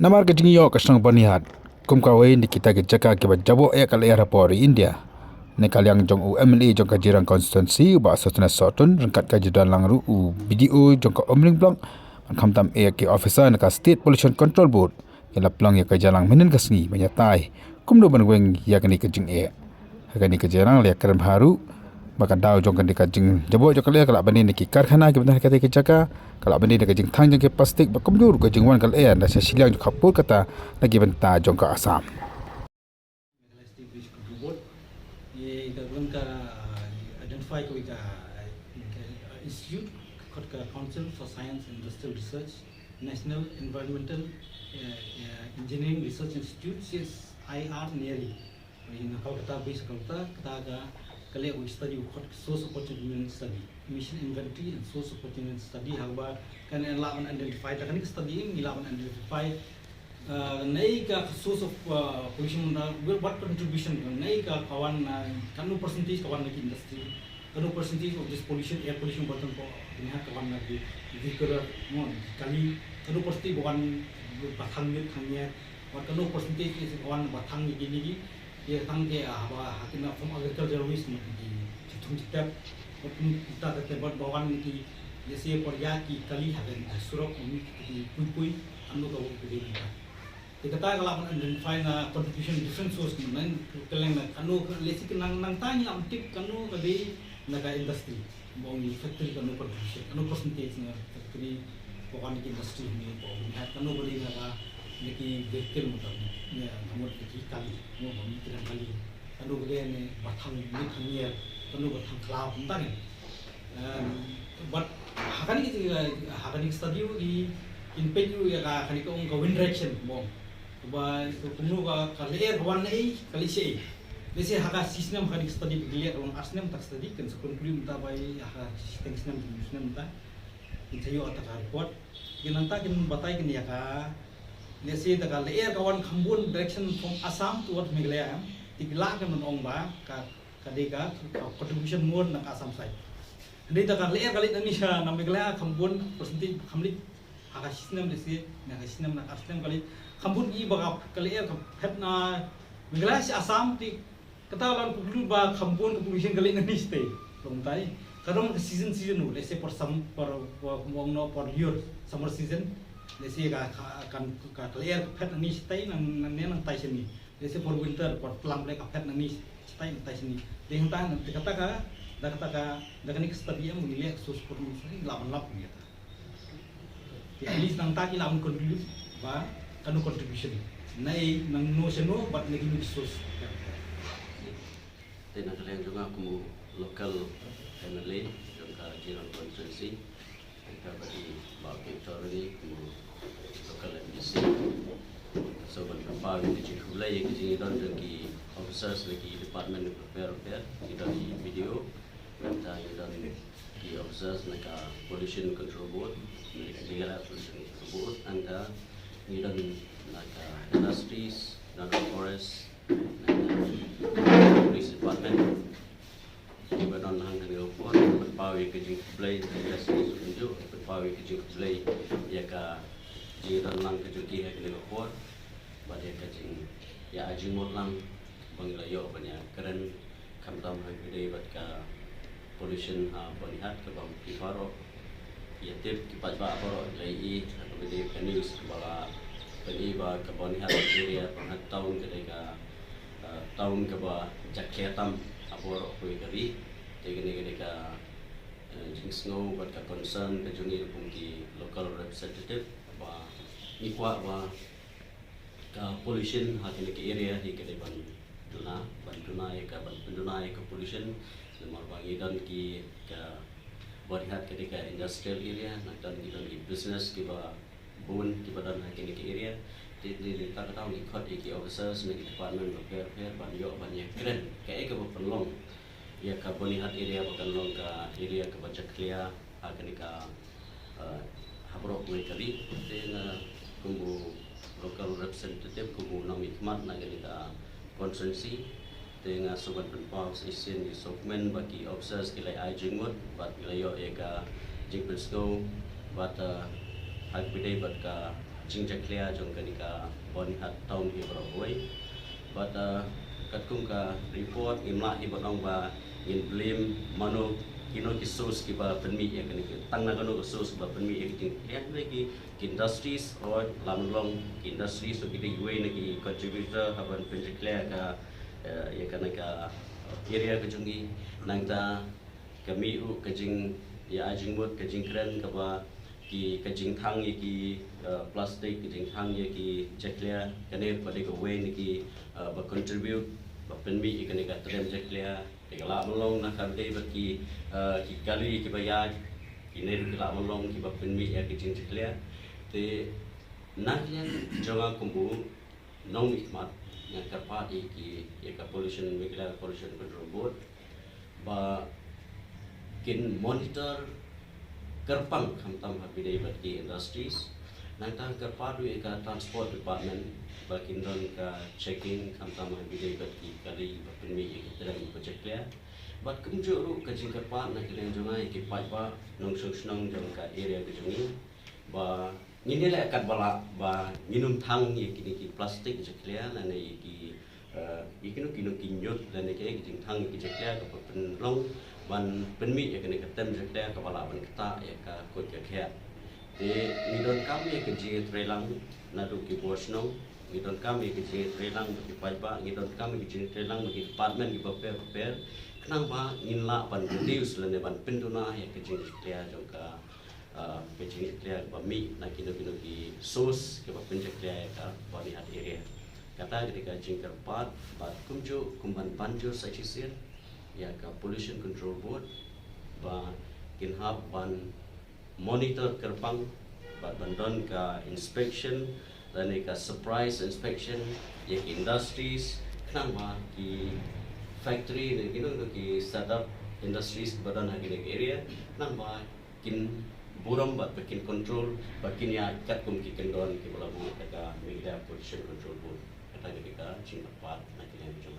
Namar ke jingi yo kasang banihat kum kawai ni kita ke jaka ke jabo ya kali rapor India ne kalyang jong UMLA jong kajirang konstituensi ba sotna sotun rangkat kajidan langru u video jong ka omling blong khamtam e ke officer na ka state pollution control board ya laplang ya kajalang menen kasngi banyatai kum do banweng ya kani kajing e kani kajarang le karam haru maka daw jong kan dikajing jabo jong kali kala bani ni ki karkhana ke benar kata ke jaka kalau benda dia kajing thang jeng ke plastik bakom dur kajing wan kal air nasa silang jong kapur kata lagi benta jong ka Assam. Identify with Institute Council for Science and Industrial Research, National Environmental Engineering Research Institute, CSIR NERI. In Kolkata, base Kolkata, Kataga, Kale we study source opportunity study, mission inventory and source opportunity study. However, can allow identify technical studying, allow identify naika source of pollution. What contribution naika kawan kanu percentage kawan lagi industry, kanu percentage of this pollution, air pollution button ko ini kawan lagi vehicular mon kali kanu percentage kawan batang ni thangnya, kanu percentage is kawan batang ni gini ये तंग के आवा हाकिम from agriculture waste में की चिथुम चितप अपन उता करते बट भगवान की जैसे पर्या की कली हगन सुरक उमी की पुई पुई अन्नो का वो भी नहीं ते कता कला अपन आइडेंटिफाई ना कंट्रीब्यूशन डिफरेंट सोर्स में नन कलेंग ना कनो लेसी के नंग तानी am tip कनो कदे नगा इंडस्ट्री बोंगी फैक्ट्री कनो कंट्रीब्यूशन कनो परसेंटेज ना फैक्ट्री भगवान की इंडस्ट्री में बोंगी कनो बड़ी नगा लेकिन vehicle मतलब ne nomor ki kali mo bami kiran kali kanu gede ne bathang ni thangye kanu bathang klau hunta ne but hakani study di in peju ya ka kani ko ka wind direction mo ba kunu ka kali air wan nei kali sei dese haka system hakani study clear on asnem tak study kan conclude ta bai haka system ta intayo ataka report ginanta kin batai kin ya ka Let's say the air kawan Khambun direction from Assam towards Meghalaya, tigla kan menong ba kadega contribution more na Assam side. Hindi the air kalit na siya na Meghalaya Khambun percentage Khamlik haka system let's say na system na system kalit Khambun i ba air ka na Meghalaya si Assam ti katalan puglu ba Khambun population kalit na ni stay. Long tay kadang season no let's say for some for year summer season. Let's say kan air pet ni stay nang nang tai sini. Let's say for winter for plum like pet ni stay tai sini. Dengan tan kata ka dengan study yang menilai sus for ni lawan lap ni ta. At least nang ta ki lawan contribute ba kanu contribution. Nai nang no seno but lagi ni sus. Dan ada yang juga aku local family juga jiran konstitusi. Kita bagi bagi Victoria ku local MDC. So beberapa yang dijulai yang dijadikan dari officers lagi department prepare kita di video kita yang di officers mereka pollution control board mereka juga pollution control board anda kita mereka industries dan forest police department Iba non hang dengan upor, berpawi kejing play, industri sunjuk, berpawi kejing play, ya ka jiran lang kejing kiha dengan upor, badai kejing ya ajing mot lang banglayo banyak keren kamtam hagide bat ka pollution banihat ke bang kifaro, ya tip kipat ba aporo lai atau bade kanis bala bani ba ke banihat area pernah tahun ketika tahun ke ba jaketam apor koi kari tegene ka jing snow but ka concern ka juni pung ki local representative ba ikwa ba ka pollution hakene ke area hi ke ban duna ka pollution lemar bangi dan ki ka barihat ke ka industrial area nak dan ki business ki ba bun ki badan hakene ke area di tak tahu ni khot iki officers ni department repair banyak keren kayak ke penlong ya ka bonihat area bukan long ka area ke baca clear akan ka habrok mai kari dengan kumbu local representative kumbu nami khmat na gani ka constituency dengan sobat penpaus isin di sokmen bagi officers kilai ajingmut bat kilayo ya ka jingpensgo bat hak bidai bat ka jingja clear jong kanika boni hat town hi beroi but kat kum ka report imla hi bodong ba in blame mano kino ki source ki ba penmi ya kanika tang na kano source ba penmi ya ki lihat lagi industries or lamlong industries so kita yue nagi contributor haban jingja clear ka ya kanika area kejungi nangta kami u kejing ya ajing mut kejing keren kaba ki kejing thang ye ki plastic kejing thang ye ki jeklia kane pada ko way ni ki ba contribute ba penmi ikane ka trem jeklia ke la molong na kan dei ba ki kali ki ba ya ki ne ki la molong ki ba penmi ya kejing jeklia te naklian jonga kumbu nong ikmat yang terpati ki ya ka pollution migla pollution control board ba kin monitor kerpang kamtam habidai bagi industries nangtang kerpadu eka transport department bakin don ka checking kamtam habidai bagi kali bapinmi eka dalam projectnya bat kumjuru ka jingkerpat nak kena jongai ki paipa nong sungnong jong ka area kejungi ba ngini le kat bala ba minum thang ye kini ki plastik jeklia lan ki ikinu kinu kinyut lan ki jing thang ki jeklia ka penlong ban penmi ya kena ketem jeklia kepala ban keta ya ka kot ya kya de midon kami ke ji trelang nadu ki bosno midon kami ke ji trelang ki paiba midon kami ke ji trelang ki department ki paper kenang ba inla ban reduce lan ban penduna ya ke ji jeklia jongka ke ji jeklia ba mi na kino ki source ke ba penjeklia ya ka bani hat area kata ketika jingkar pat bat kumju kumban banjur sachisir ya ka pollution control board ba kinhab ban monitor kerpang ba bandon ka inspection dan ka surprise inspection ya industries kenang ba ki factory ne kino ki startup industries badan hagi area kenang ba kin buram ba kin control ba kin ya kat kum ki kendon ki balabu ka media pollution control board kata ketika jingkar pat na kini